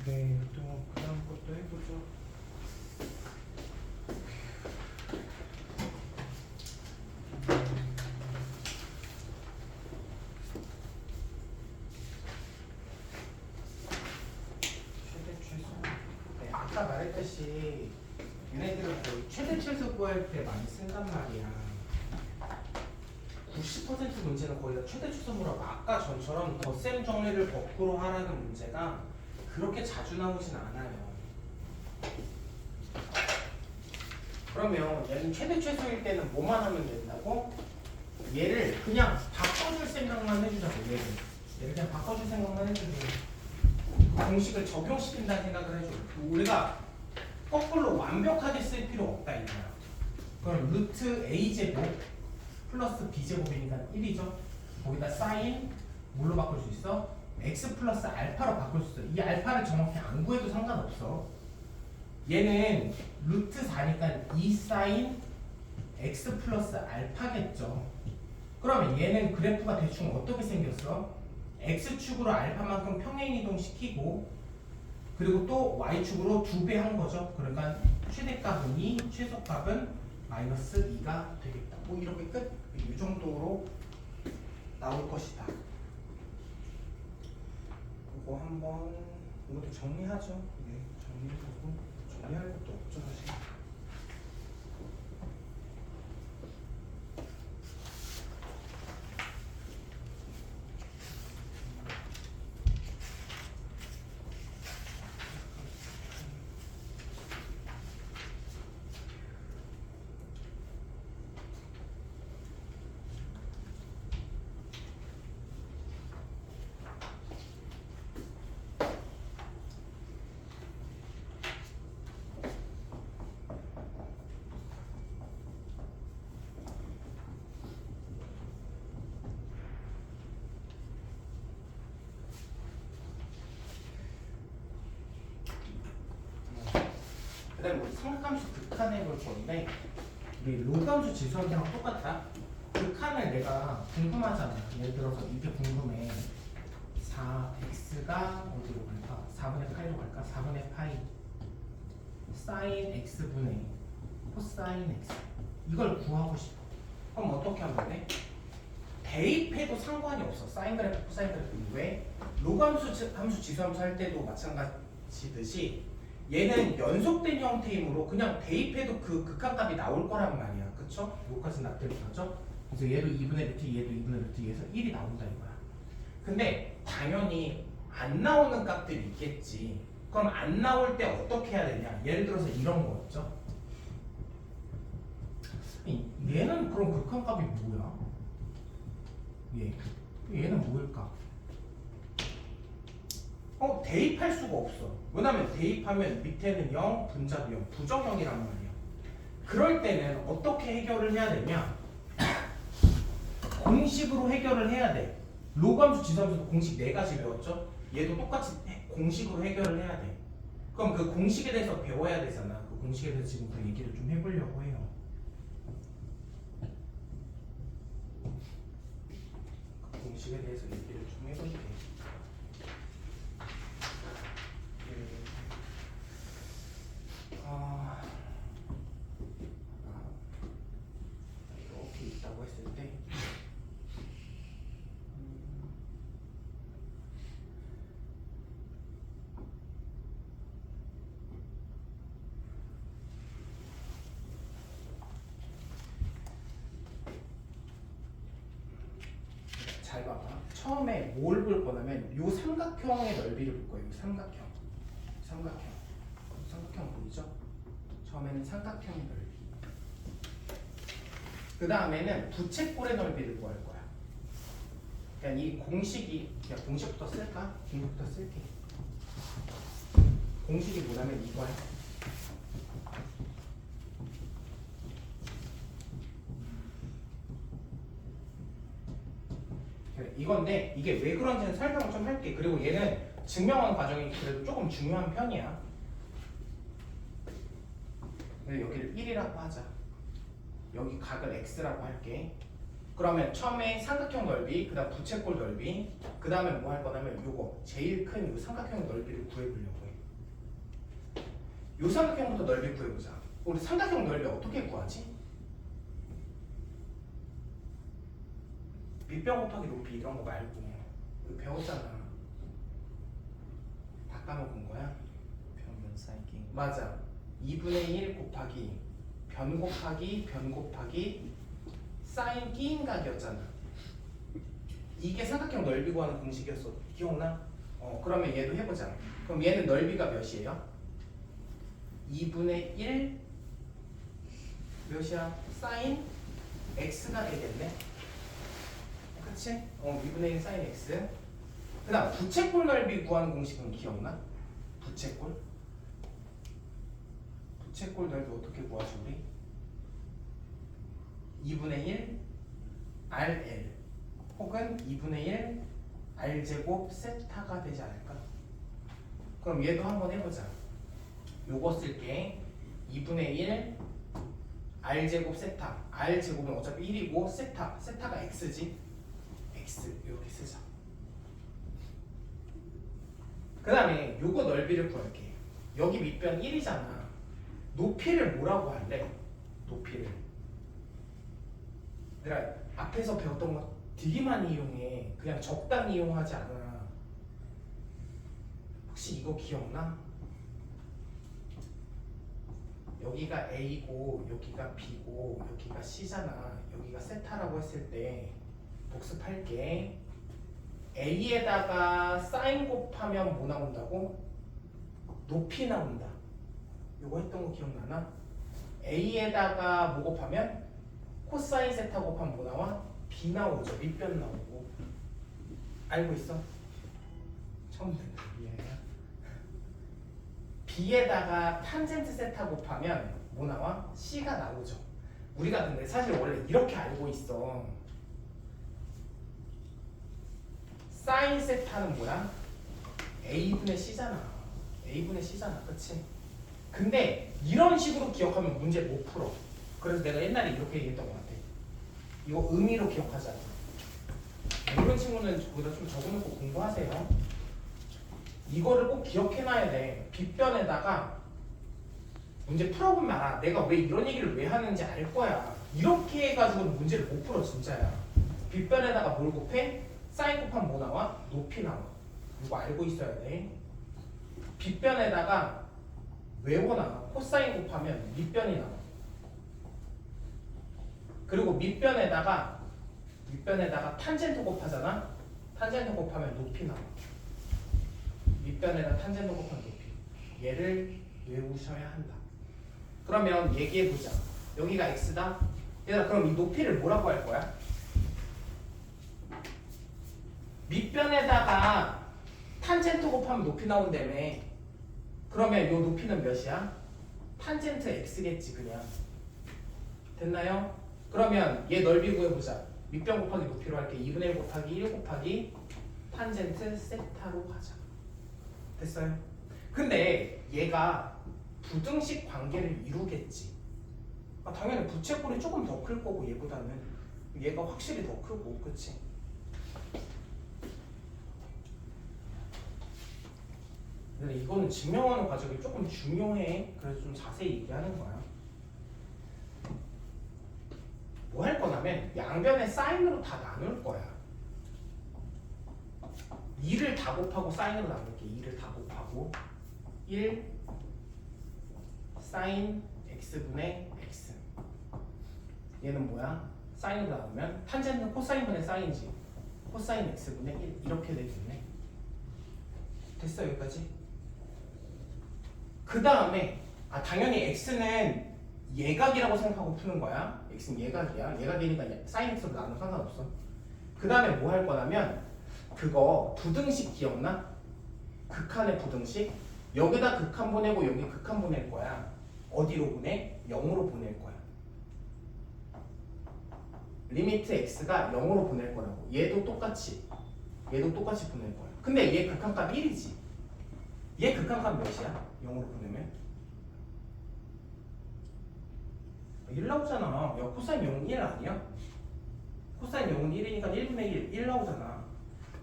네, 또 그다음 것도 해보죠. 최대 최소. 네, 아까 말했듯이 얘네들은 거의 최대 최소 구할 때 많이 쓴단 말이야. 90% 문제는 거의 다 최대 최소 물어봐. 아까 전처럼 덧셈 정리를 거꾸로 하라는 문제가 그렇게 자주 나오진 않아요. 그러면 얘는 최대 최소일 때는 뭐만 하면 된다고? 얘를 그냥 바꿔줄 생각만 해주자고. 얘를 그냥 바꿔줄 생각만 해주고 그 공식을 적용시킨다는 생각을 해줘. 우리가 거꾸로 완벽하게 쓸 필요 없다 이거야. 그럼 루트 a제곱 플러스 b제곱이니까 1이죠. 거기다 사인 뭘로 바꿀 수 있어? x 플러스 알파로 바꿀 수 있어. 이 알파를 정확히 안 구해도 상관없어. 얘는 루트 4니까 2 사인 x 플러스 알파겠죠. 그러면 얘는 그래프가 대충 어떻게 생겼어? x축으로 알파만큼 평행이동 시키고 그리고 또 y축으로 2배 한 거죠. 그러니까 최대값은 2, 최소값은 마이너스 2가 되겠다. 뭐 이렇게 끝? 이 정도로 나올 것이다. 이거 한번 이것도 정리하죠. 네, 정리해보고 정리할 것도 없죠 사실. 그다음에 우리 삼각함수 극한해 볼 건데 우리 로그함수 지수함수랑 똑같다. 극한을 내가 궁금하잖아. 예를 들어서 이게 궁금해. 4x가 어디로 갈까? 4분의 파이로 갈까? 4분의 파이 사인 x분의 코사인 x 이걸 구하고 싶어. 그럼 어떻게 하면 돼? 대입해도 상관이 없어. 사인 그래프, 코사인 그래프. 왜? 로그함수 지수함수 할 때도 마찬가지듯이 얘는 연속된 형태이므로 그냥 대입해도 그 극한값이 나올 거란 말이야. 그쵸? 여기까지 납득하죠? 그래서 얘도 2분의 루트, 얘도 2분의 루트, 얘에서 1이 나온다 이거야. 근데 당연히 안 나오는 값들이 있겠지. 그럼 안 나올 때 어떻게 해야 되냐? 예를 들어서 이런 거였죠. 얘는 그럼 극한값이 뭐야? 얘는 뭐일까? 대입할 수가 없어. 왜냐면 대입하면 밑에는 0, 분자도 0, 부정형이란 말이야. 그럴 때는 어떻게 해결을 해야 되냐? 공식으로 해결을 해야 돼. 로그함수, 지수함수도 공식 4가지 배웠죠? 얘도 똑같이 공식으로 해결을 해야 돼. 그럼 그 공식에 대해서 배워야 되잖아. 그 공식에 대해서 지금부터 얘기를 좀 해보려고 해요. 그 공식에 대해서 얘기를 좀 해볼게. 이렇게 있다고 했을 때 잘 봐봐. 처음에 뭘 볼 거냐면 요 삼각형의 넓이를 볼 거예요. 삼각형 보이죠? 처음에는 삼각형의 넓이. 그 다음에는 부채꼴의 넓이를 구할 거야. 그러니까 이 공식이 그냥 공식부터 쓸까? 공식부터 쓸게. 공식이 뭐냐면 이거야. 이건데 이게 왜 그런지는 설명을 좀 할게. 그리고 얘는 증명하는 과정이 그래도 조금 중요한 편이야. 여기를 1이라고 하자. 여기 각을 x라고 할게. 그러면 처음에 삼각형 넓이, 그 다음 부채꼴 넓이, 그 다음에 뭐 할 거냐면 요거 제일 큰 요 삼각형 넓이를 구해보려고 해. 요 삼각형부터 넓이 구해보자. 우리 삼각형 넓이 어떻게 구하지? 밑변 곱하기 높이 이런 거 말고 우리 배웠잖아. 다 까먹은 거야? 평균 사인 낀 거. 맞아. 2분의 1 곱하기 변 곱하기 사인 끼인각이었잖아. 이게 삼각형 넓이 구하는 공식이었어. 기억나? 그러면 얘도 해보자. 그럼 얘는 넓이가 몇이에요? 2분의 1 몇이야? 사인 x가 되겠네. 그치? 2분의 1 사인 x. 그 다음 부채꼴 넓이 구하는 공식은 기억나? 부채꼴 넓이 어떻게 구하지 우리? 2분의 1 RL 혹은 2분의 1 R제곱 세타가 되지 않을까? 그럼 얘도 한번 해보자. 요거 쓸게. 2분의 1 R제곱 세타. R제곱은 어차피 1이고 세타가 X지. X 이렇게 쓰자. 그 다음에 요거 넓이를 구할게. 여기 밑변 1이잖아. 높이를 뭐라고 할래? 높이를. 내가 앞에서 배웠던 거 되게 많이 이용해. 그냥 적당히 이용하지 않아. 혹시 이거 기억나? 여기가 A고 여기가 B고 여기가 C잖아. 여기가 세타라고 했을 때 복습할게. A에다가 사인 곱하면 뭐 나온다고? 높이 나온다. 요거 했던 거 기억나나? A에다가 뭐 곱하면 코사인 세타 곱하면 뭐 나와? B 나오죠. 밑변 나오고. 알고 있어? 처음 듣는 이해야. B에다가 탄젠트 세타 곱하면 뭐 나와? C가 나오죠. 우리가 근데 사실 원래 이렇게 알고 있어. 사인 세타는 뭐야? A분의 C잖아. A분의 C잖아. 그치? 근데 이런 식으로 기억하면 문제 못 풀어. 그래서 내가 옛날에 이렇게 얘기했던 것 같아. 이거 의미로 기억하자. 모르는 친구는 거기다 좀 적어놓고 공부하세요. 이거를 꼭 기억해놔야 돼. 빗변에다가 문제 풀어보면 알아. 내가 왜 이런 얘기를 왜 하는지 알 거야. 이렇게 해가지고는 문제를 못 풀어 진짜야. 빗변에다가 뭘 곱해? 사인 곱하면 뭐 나와? 높이 나와. 이거 알고 있어야 돼. 빗변에다가 외워놔. 코사인 곱하면 밑변이 나와. 그리고 밑변에다가 탄젠트 곱하잖아. 탄젠트 곱하면 높이 나와. 밑변에다 탄젠트 곱하면 높이. 얘를 외우셔야 한다. 그러면 얘기해보자. 여기가 x다. 얘들아 그럼 이 높이를 뭐라고 할 거야? 밑변에다가 탄젠트 곱하면 높이 나온다며. 그러면 요 높이는 몇이야? 탄젠트 x겠지 그냥. 됐나요? 그러면 얘 넓이 구해보자. 밑변 곱하기 높이로 할게. 2분의 1 곱하기 1 곱하기 탄젠트 세타로 가자. 됐어요? 근데 얘가 부등식 관계를 이루겠지. 당연히 부채꼴이 조금 더 클 거고 얘보다는 얘가 확실히 더 크고 그치? 근데 이거는 증명하는 과정이 조금 중요해. 그래서 좀 자세히 얘기하는 거야. 뭐 할 거냐면 양변에 사인으로 다 나눌 거야. 2를 다 곱하고 사인으로 나눌게. 2를 다 곱하고 1 사인 x분의 x. 얘는 뭐야? 사인으로 나누면 탄젠트 코사인분의 사인이지. 코사인 x분의 1 이렇게 되겠네. 됐어 여기까지? 그 다음에 당연히 x는 예각이라고 생각하고 푸는 거야. x는 예각이야. 예각이니까 사인 x로 나누면 상관없어. 그 다음에 뭐 할 거냐면 그거 부등식 기억나? 극한의 부등식. 여기다 극한 보내고 여기 극한 보낼 거야. 어디로 보내? 0으로 보낼 거야. 리미트 x가 0으로 보낼 거라고. 얘도 똑같이 보낼 거야. 근데 얘 극한값 1이지. 얘 극한값 몇이야? 0으로 보내면 1 나오잖아. 야 코사인 0은 1 아니야? 코사인 0은 1이니까 1분의 1 나오잖아.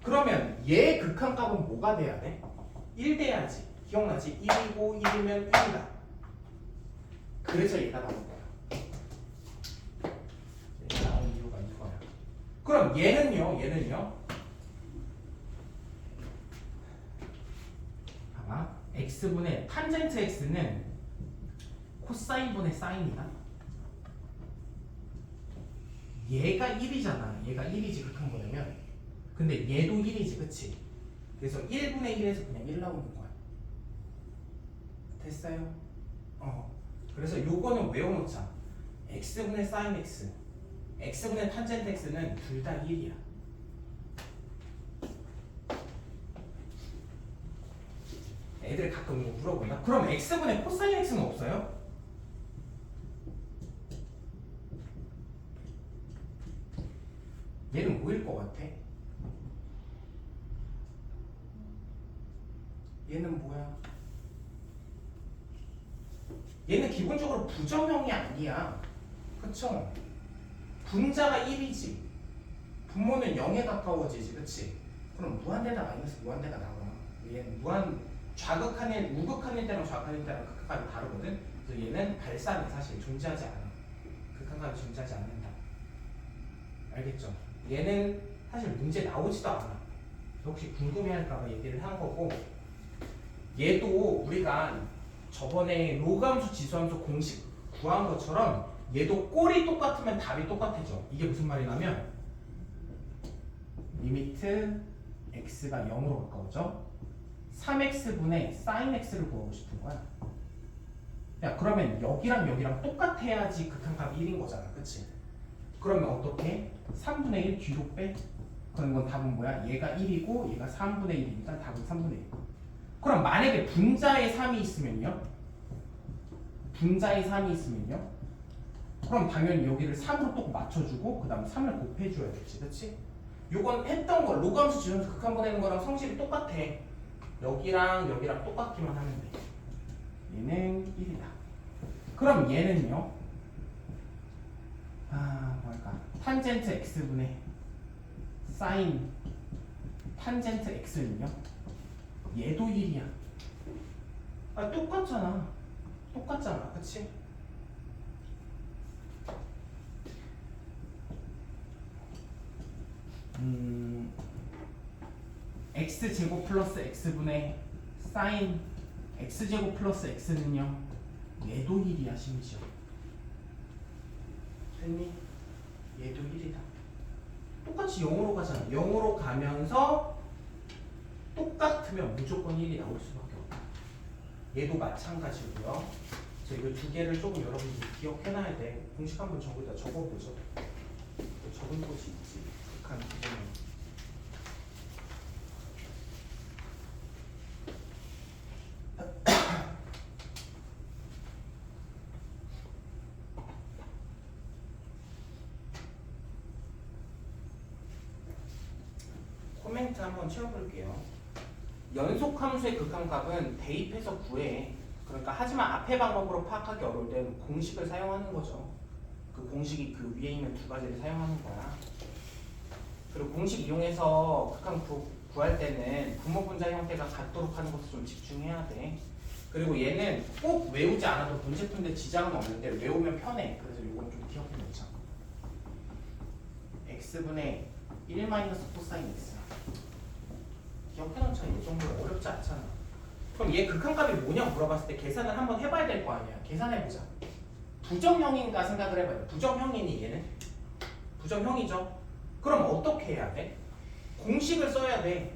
그러면 얘 극한값은 뭐가 돼야 돼? 1 돼야지. 기억나지? 1이고 1이면 1이다. 그래서 얘가 나온 거야. 얘가 나온 이유가 이거야. 그럼 얘는요. 봐봐. x분의 탄젠트 x는 코사인분의 사인이다. 얘가 1이잖아. 얘가 1이지 극한 거냐면. 근데 얘도 1이지, 그치? 그래서 1분의 1에서 그냥 1 나오는 거야. 됐어요? 그래서 요거는 외워놓자. x분의 사인 x, x분의 탄젠트 x는 둘 다 1이야. 애들 가끔 이거 물어본다. 그럼 x분의 코사인 x는 없어요? 얘는 뭐일 것 같아? 얘는 뭐야? 얘는 기본적으로 부정형이 아니야. 그쵸? 분자가 1이지. 분모는 0에 가까워지지. 그치? 그럼 무한대다 마이너스 무한대가 나와. 얘는 좌극한일, 우극한일 때랑 좌극한일 때랑 극한값이 다르거든? 그래서 얘는 발산이 사실 존재하지 않아. 극한값이 존재하지 않는다. 알겠죠? 얘는 사실 문제 나오지도 않아. 혹시 궁금해할까봐 얘기를 한 거고, 얘도 우리가 저번에 로그함수 지수함수 공식 구한 것처럼 얘도 꼴이 똑같으면 답이 똑같아져. 이게 무슨 말이냐면 리미트 x가 0으로 가까워져 3x분의 sin x를 구하고 싶은 거야. 야, 그러면 여기랑 똑같아야지 극한값이 1인 거잖아. 그치? 그러면 어떻게? 3분의 1 뒤로 빼? 그럼 이건 답은 뭐야? 얘가 1이고 얘가 3분의 1이니까 답은 3분의 1. 그럼 만약에 분자에 3이 있으면요? 그럼 당연히 여기를 3으로 또 맞춰주고 그 다음에 3을 곱해줘야겠지. 그치? 요건 했던 거 로그함수 지수함수 극한 보내는 거랑 성질이 똑같아. 여기랑 똑같기만 하면 돼. 얘는 1이다. 그럼 얘는요? 뭘까? 탄젠트 x분의 사인 탄젠트 x는요? 얘도 1이야. 똑같잖아. 그치? x제곱 플러스 x분의 사인 x제곱 플러스 x는요? 얘도 1이야 심지어. 됐니? 얘도 1이다. 똑같이 0으로 가잖아. 0으로 가면서 똑같으면 무조건 1이 나올 수밖에 없다. 얘도 마찬가지고요. 그래서 이거 두 개를 조금 여러분들이 기억해놔야 돼. 공식 한번 적어보자. 적어보죠. 적은 곳이 있지. 극한 부분은. 코멘트 한번 채워볼게요. 연속함수의 극한값은 대입해서 구해. 그러니까 하지만 앞에 방법으로 파악하기 어려울 때는 공식을 사용하는 거죠. 그 공식이 그 위에 있는 두 가지를 사용하는 거야. 그리고 공식 이용해서 극한 구할 때는 분모분자 형태가 같도록 하는 것을 좀 집중해야 돼. 그리고 얘는 꼭 외우지 않아도 문제 푸는데 지장은 없는데 외우면 편해. 그래서 이건 좀 기억해 놓자. x분의 1 마이너스 코사인 x. 기억해 놓자. 이 정도로 어렵지 않잖아. 그럼 얘 극한값이 뭐냐 물어봤을 때 계산을 한번 해봐야 될 거 아니야. 계산해보자. 부정형인가 생각을 해봐야 돼. 부정형이니 얘는? 부정형이죠. 그럼 어떻게 해야 돼? 공식을 써야 돼.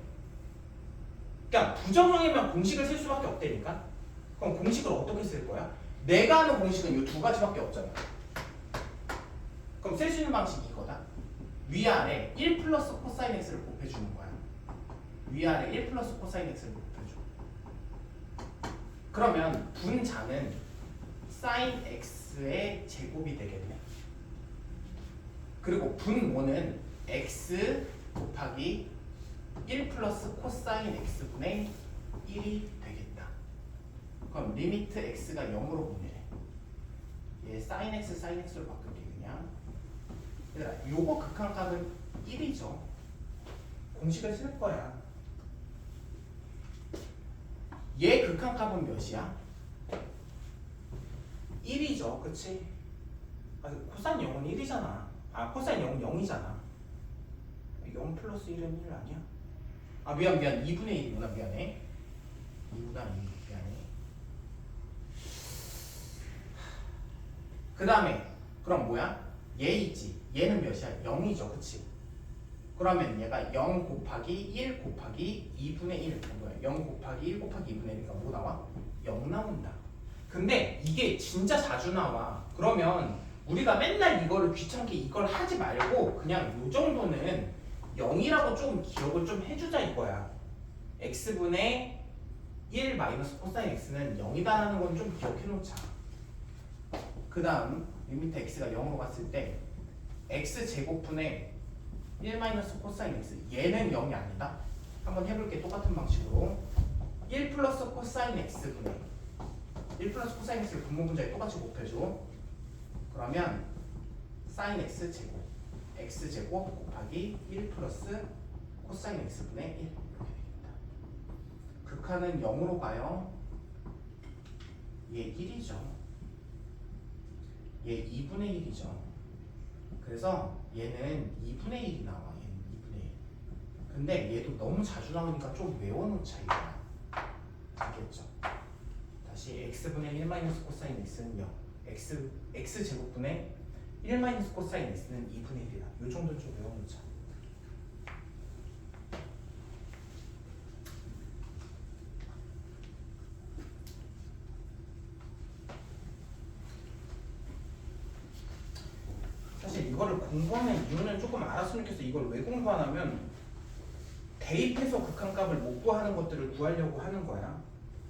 그러니까 부정형이면 공식을 쓸 수밖에 없다니까. 그럼 공식을 어떻게 쓸 거야? 내가 아는 공식은 이 두 가지밖에 없잖아. 그럼 쓸 수 있는 방식이 이거다. 위아래 1 플러스 코사인 x를 곱해주는 거야. 위아래 1 플러스 코사인 x를 곱해줘. 그러면 분자는 사인 x의 제곱이 되겠네. 그리고 분모는 x 곱하기 1 플러스 코사인 x분의 1이 되겠다. 그럼 리미트 x가 0으로 보내래. 얘 사인 x로 바꿀게 그냥. 얘들아, 요거 극한값은 1이죠. 공식을 쓸 거야. 얘 극한값은 몇이야? 1이죠. 그치? 아, 코사인 0은 1이잖아. 아, 코사인 0은 0이잖아. 0 플러스 1은 1 아니야? 아, 미안. 2분의 1이구나. 미안해. 2보다 2. 미안해. 그 다음에 그럼 뭐야? 얘 있지. 얘는 몇이야? 0이죠. 그치? 그러면 얘가 0 곱하기 1 곱하기 2분의 1. 뭐야? 0 곱하기 1 곱하기 2분의 1이니까 뭐 나와? 0 나온다. 근데 이게 진짜 자주 나와. 그러면 우리가 맨날 이거를 귀찮게 이걸 하지 말고 그냥 요 정도는 0이라고 좀 기억을 좀 해주자 이거야. x분의 1 마이너스 코사인 x는 0이다라는 건 좀 기억해 놓자. 그 다음 리미트 x가 0으로 갔을 때 x제곱분의 1 마이너스 코사인 x 얘는 0이 아니다. 한번 해볼게. 똑같은 방식으로 1 플러스 코사인 x분의 1 플러스 코사인 x를 분모분자에 똑같이 곱해줘. 그러면 사인 x제곱 x제곱 곱하기 1 플러스 코사인 x분의 1 이렇게 되겠다. 극한은 0으로 가요. 얘 1이죠. 얘 2분의 1이죠. 그래서 얘는 2분의 1이 나와. 얘는 2분의 1. 근데 얘도 너무 자주 나오니까 좀 외워놓자 이거야. 알겠죠? 다시 x분의 1 마이너스 코사인 x는 0. x제곱분의 1 마이너스 코사인 x는 2분의 1이다. 요 정도는 좀 외워놓자. 사실 이거를 공부하는 이유는 조금 알았으면 좋겠어. 이걸 왜 공부하냐면 대입해서 극한값을 못 구하는 것들을 구하려고 하는 거야.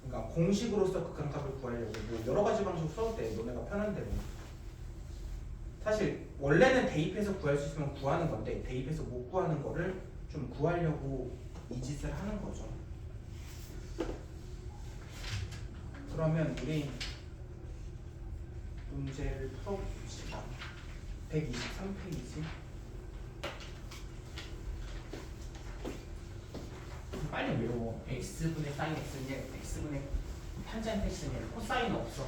그러니까 공식으로서 극한값을 구하려고 뭐 여러 가지 방식으로 써도 돼. 너네가 편한 대로. 사실 원래는 대입해서 구할 수 있으면 구하는 건데 대입해서 못 구하는 거를 좀 구하려고 이 짓을 하는 거죠. 그러면 우리 문제를 풀어봅시다. 123페이지. 빨리 외워. x분의 사인 x는 x분의 탄젠트 x는 코사인 없어.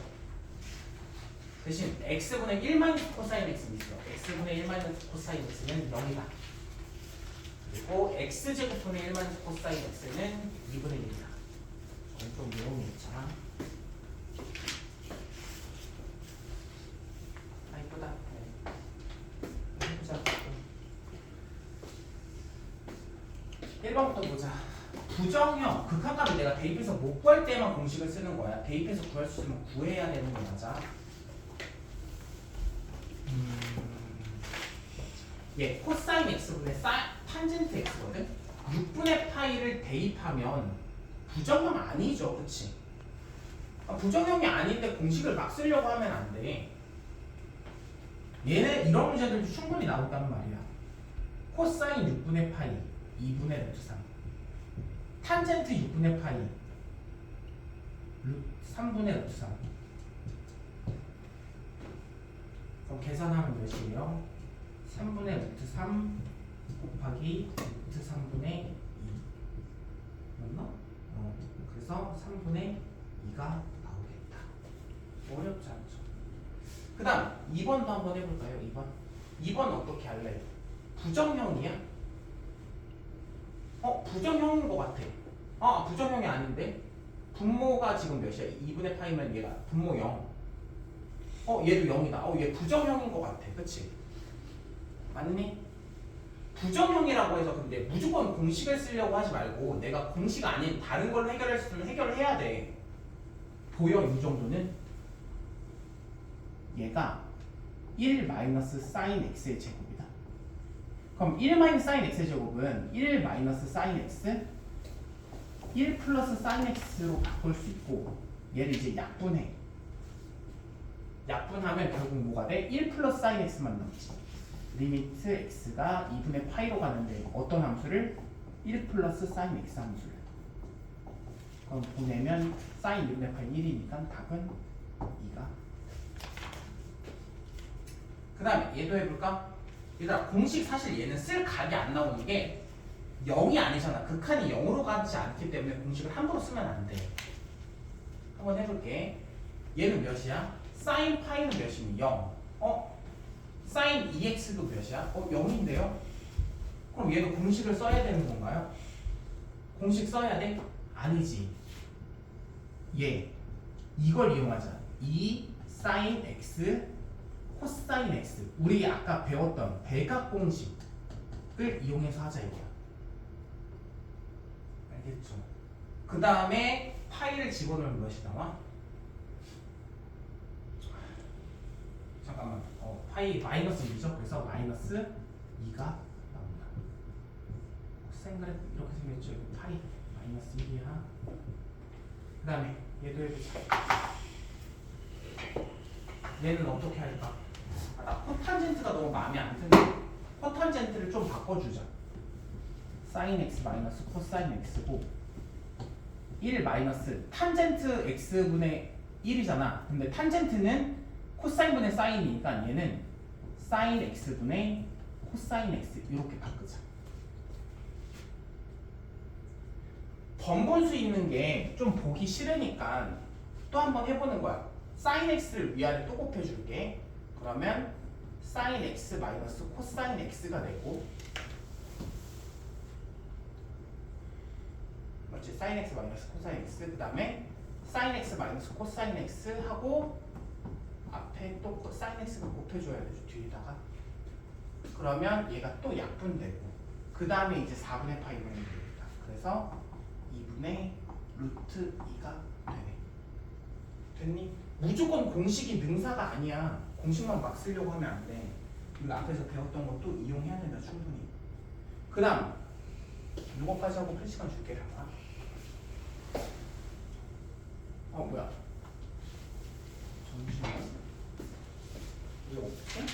대신 x분의 1 마이너스 코사인 x는 있어. x분의 1 마이너스 코사인 x는 0이다. 그리고 x제곱분의 1 마이너스 코사인 x는 2분의 1이다. 좀 외우겠잖아. 아 이쁘다. 네. 해보자. 1번부터 보자. 부정형, 극한값을 내가 대입해서 못 구할 때만 공식을 쓰는 거야. 대입해서 구할 수 있으면 구해야 되는 거 맞아. 얘 코사인 x분의 탄젠트 x거든. 6분의 파이를 대입하면 부정형 아니죠, 그치? 아, 부정형이 아닌데 공식을 막 쓰려고 하면 안 돼. 얘는 이런 문제들도 충분히 나온단 말이야. 코사인 6분의 파이 2분의 루트 3 탄젠트 6분의 파이 3분의 루트 3 그럼 계산하면 몇이에요? 3분의 루트 3 곱하기 루트 3분의 2 맞나? 그래서 3분의 2가 나오겠다. 어렵지 않죠? 그 다음 2번도 한번 해볼까요? 2번 어떻게 할래? 부정형이야? 부정형인 것 같아. 부정형이 아닌데? 분모가 지금 몇이야? 2분의 파이면 얘가 분모 0. 얘도 0이다. 얘 부정형인 것 같아. 그치? 맞니? 부정형이라고 해서 근데 무조건 공식을 쓰려고 하지 말고 내가 공식 아닌 다른 걸로 해결할 수 있으면 해결을 해야 돼. 보여? 이 정도는? 얘가 1 마이너스 사인 x의 제곱이다. 그럼 1 마이너스 사인 x의 제곱은 1 마이너스 사인 x 1 플러스 사인 x로 바꿀 수 있고 얘를 이제 약분해. 약분하면 결국 뭐가 돼? 1 플러스 사인 x만 남지. 리미트 x가 2분의 파이로 가는데 어떤 함수를? 1 플러스 사인 x 함수를. 그럼 보내면 사인 2분의 파이 1이니까 답은 2가. 그 다음에 얘도 해볼까? 얘들아 공식 사실 얘는 쓸 각이 안 나오는 게 0이 아니잖아. 극한이 0으로 가지 않기 때문에 공식을 함부로 쓰면 안 돼. 한번 해볼게. 얘는 몇이야? 사인 파이는 몇이니? 0. 사인 2x도 몇이야? 0인데요? 그럼 얘도 공식을 써야 되는 건가요? 공식 써야 돼? 아니지. 얘 이걸 이용하자. 2 사인 x 코사인 x. 우리 아까 배웠던 대각 공식을 이용해서 하자 이거야. 알겠죠? 그 다음에 파이를 집어넣으면 몇이 나와? 잠깐만. 파이 마이너스 2죠? 그래서 마이너스 2가 나온다. 코사인 그래프 이렇게 생겼죠? 이거 파이 마이너스 1이야. 그 다음에 얘도 해보자. 얘는 어떻게 할까? 나 코탄젠트가 너무 마음에 안 드네. 코탄젠트를 좀 바꿔주자. 사인 x 마이너스 코사인 x고 1 마이너스 탄젠트 x분의 1이잖아. 근데 탄젠트는 코사인분의 사인이니까 얘는 사인 x분의 코사인 x 이렇게 바꾸자. 번분수 있는 게 좀 보기 싫으니까 또 한번 해보는 거야. 사인 x를 위아래 또 곱해줄게. 그러면 사인 x 마이너스 코사인 x가 되고, 맞지? 사인 x 마이너스 코사인 x. 그 다음에 사인 x 마이너스 코사인 x 하고 앞에 또 사인 x가 곱해줘야 되죠. 뒤에다가. 그러면 얘가 또 약분되고, 그 다음에 이제 4분의 파이 분이 됩니다. 그래서 2분의 루트 2가 되네. 됐니? 무조건 공식이 능사가 아니야. 공식만 막 쓰려고 하면 안 돼. 우리가 앞에서 배웠던 것도 이용해야 된다 충분히. 그 다음 이거까지 하고 필시간 줄게. 잠깐. 뭐야? 잠시만. 이거 없지?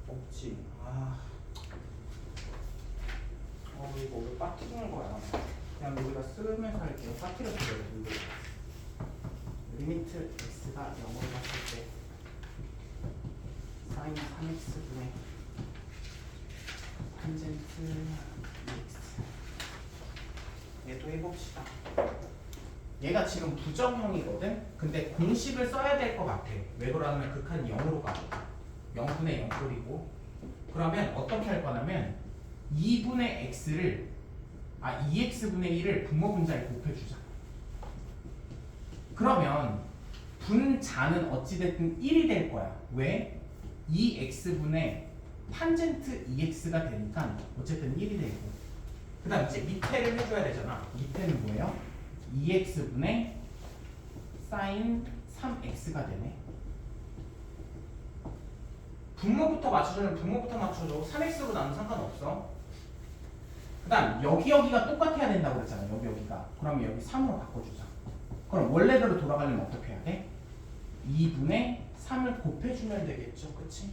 없지. 이거 왜 빠뜨리는 거야? 그냥 우리가 쓰면서 할게요. 빠뜨려주세요. 리미트 x가 0으로 갔을 때 사인 3x분의 탄젠트 2x. 얘도 해봅시다. 얘가 지금 부정형이거든? 근데 공식을 써야 될 것 같아. 왜 그러냐면 극한이 0으로 가거든. 0분의 0꼴이고, 그러면 어떻게 할 거냐면 2분의 x를 2x분의 1을 분모분자에 곱해주자. 그러면 분자는 어찌됐든 1이 될 거야. 왜? 2x분의 탄젠트 2x가 되니까 어쨌든 1이 되고, 그 다음 이제 밑에를 해줘야 되잖아. 밑에는 뭐예요? 2x분의 사인 3x가 되네. 분모부터 맞춰주면 분모부터 맞춰줘. 3x로 나는 상관없어. 그 다음 여기가 똑같아야 된다고 그랬잖아. 여기가. 그러면 여기 3으로 바꿔주자. 그럼 원래대로 돌아가려면 어떻게 해야 돼? 2분의 3을 곱해주면 되겠죠. 그치?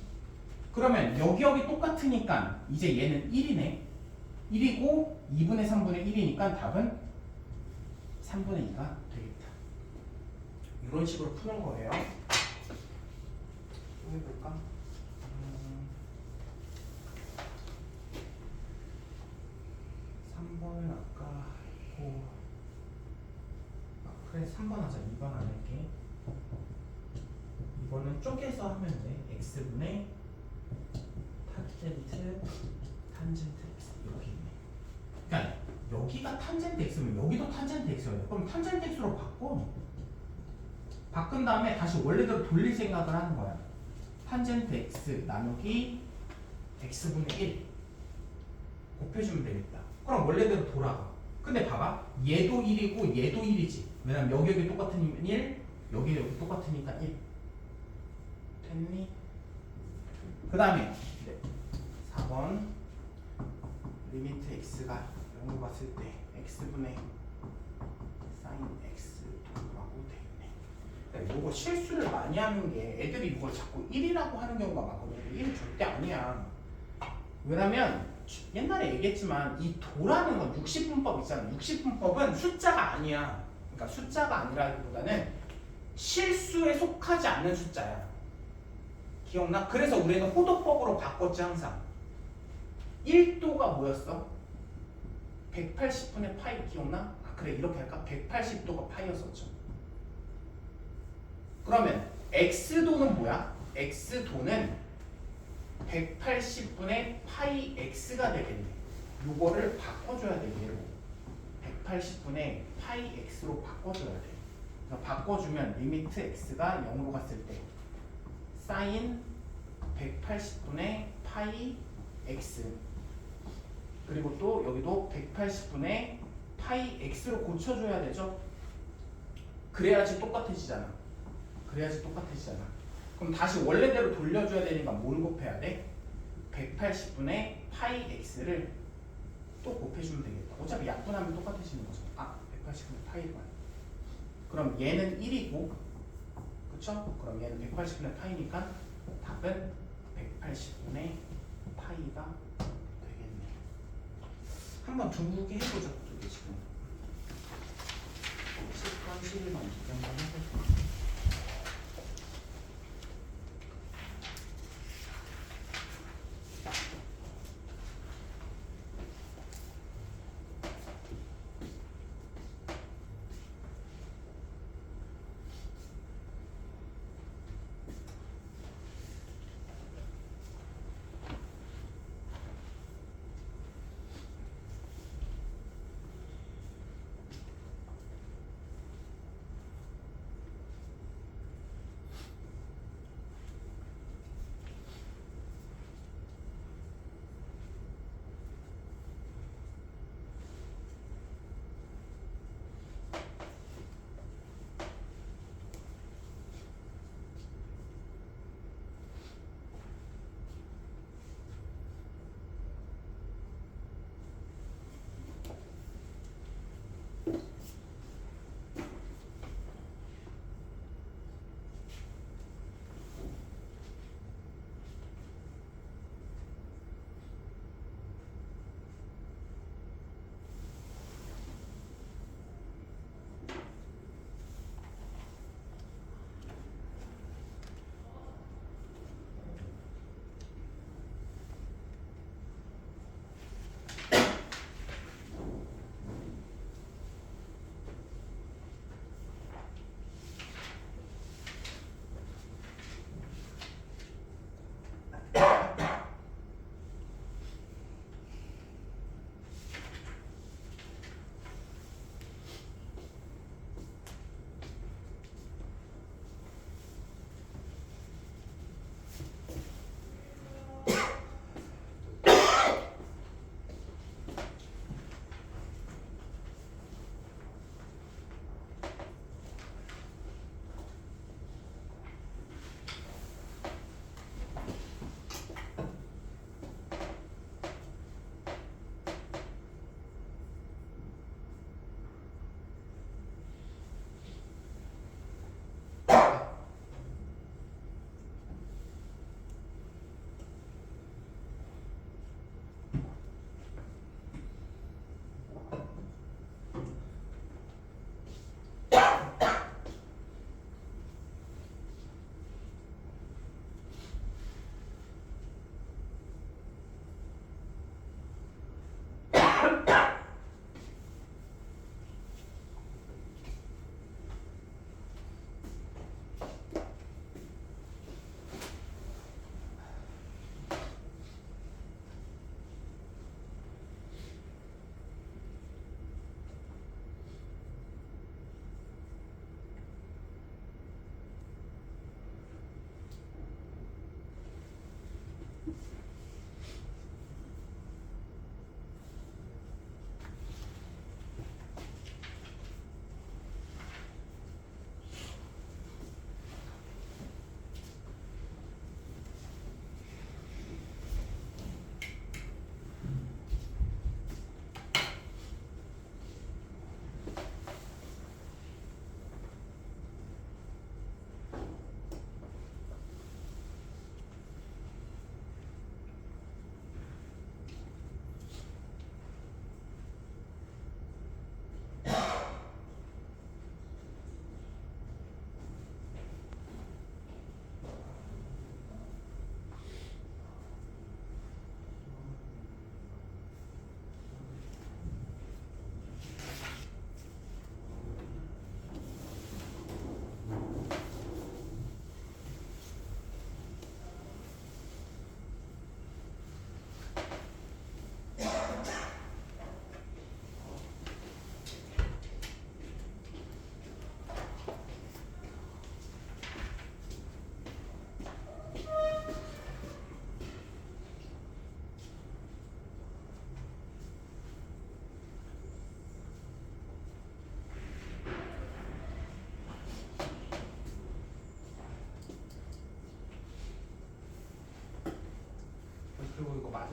그러면 여기 똑같으니까 이제 얘는 1이네. 1이고 2분의 3분의 1이니까 답은 3분의 2가 되겠다. 이런 식으로 푸는 거예요. 또 해볼까? 3번은 아까 했고, 그래 3번 하자. 2번 안 할게. 2번은 쪼개서 하면 돼. x분의 탄젠트 x 이렇게 있네. 그러니까 여기가 탄젠트 x면 여기도 탄젠트 x여야 돼. 그럼 탄젠트 x로 바꾼 다음에 다시 원래대로 돌릴 생각을 하는 거야. 탄젠트 x 나누기 x분의 1 곱해주면 되겠다. 그럼 원래대로 돌아가. 근데 봐봐. 얘도 1이고 얘도 1이지. 왜냐면 여기 똑같으니까 1, 여기 똑같으니까 1. 됐니? 그 다음에 4번 리미트 x가 0으로 갔을 때 x분의 사인 x 라고 되어있네. 이거 실수를 많이 하는 게 애들이 이걸 자꾸 1이라고 하는 경우가 많거든요. 1은 절대 아니야. 왜냐면 옛날에 얘기했지만 이 도라는 건 60분법 있잖아. 60분법은 숫자가 아니야. 그러니까 숫자가 아니라기보다는 실수에 속하지 않는 숫자야. 기억나? 그래서 우리는 호도법으로 바꿨지 항상. 1도가 뭐였어? 180분의 파이 기억나? 그래 이렇게 할까? 180도가 파이였었죠. 그러면 x도는 뭐야? x도는 180분의 파이 x가 되겠네. 요거를 바꿔줘야 돼 얘로. 180분의 파이 x로 바꿔줘야 돼. 그래서 바꿔주면 리미트 x가 0으로 갔을 때 사인 180분의 파이 x 그리고 또 여기도 180분의 파이 x로 고쳐줘야 되죠. 그래야지 똑같아지잖아. 그래야지 똑같아지잖아. 그럼 다시 원래대로 돌려줘야 되니까 뭘 곱해야 돼? 180분의 파이 x를 또 곱해주면 되겠다. 어차피 약분하면 똑같아지는 거죠. 180분의 파이가. 그럼 얘는 1이고, 그쵸? 그럼 얘는 180분의 파이니까 답은 180분의 파이가 되겠네. 한번 두 개 해보죠. 두 개 지금. 10번, 11번 두개 한번 해보죠.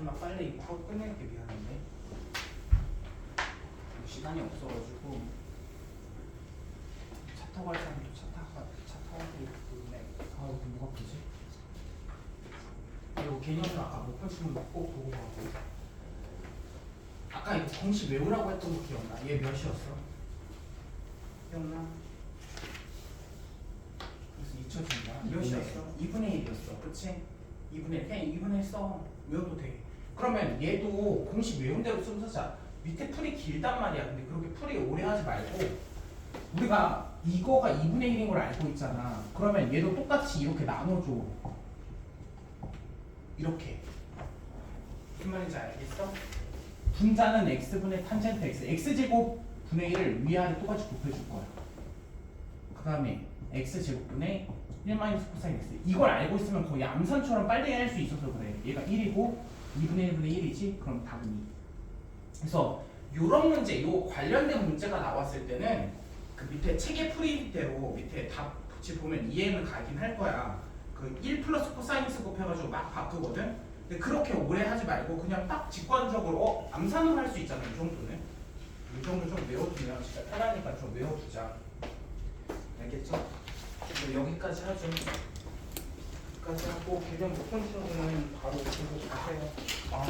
마지막 빨리 이거 하고 끝낼게. 미안한데 시간이 없어가지고. 차 타고 갈 사람도 차 타고 있네. 아 이거 뭐가 아프지? 이거 개념은 아까 못 펼치면 꼭 보고 가고. 아까 이거 공식 외우라고 했던 거 기억나? 얘 몇이었어? 기억나? 그래서 잊혀진다. 몇이었어? 2분의 1이었어. 그치? 2분의 1. 그냥 2분의 1 써. 외워도 돼. 그러면 얘도 공식 외운 대로 쓰면 자 밑에 풀이 길단 말이야. 근데 그렇게 풀이 오래 하지 말고 우리가 이거가 2분의 1인 걸 알고 있잖아. 그러면 얘도 똑같이 이렇게 나눠줘. 이렇게. 무슨 말인지 알겠어? 분자는 x분의 탄젠트 x. x제곱 분의 1을 위아래 똑같이 곱해줄 거야. 그 다음에 x제곱분의 1 마이너스 코사인 x. 이걸 알고 있으면 거의 암산처럼 빨리 할 수 있어서 그래. 얘가 1이고 2분의 1분의 1이지? 그럼 답은 2. 그래서 요런 문제, 요 관련된 문제가 나왔을 때는 그 밑에 책의 풀이대로 밑에 답 같이 보면 이해는 가긴 할 거야. 그 1 플러스 코사인 x 곱해가지고 막 바꾸거든? 근데 그렇게 오래 하지 말고 그냥 딱 직관적으로 암산을 할 수 있잖아. 이 정도는. 이 정도 좀 외워두면 진짜 편하니까 좀 외워두자. 알겠죠? 그래서 여기까지 하죠. 여기까지 하고 개념 못 푼 친구는 바로 보고 가세요. 아,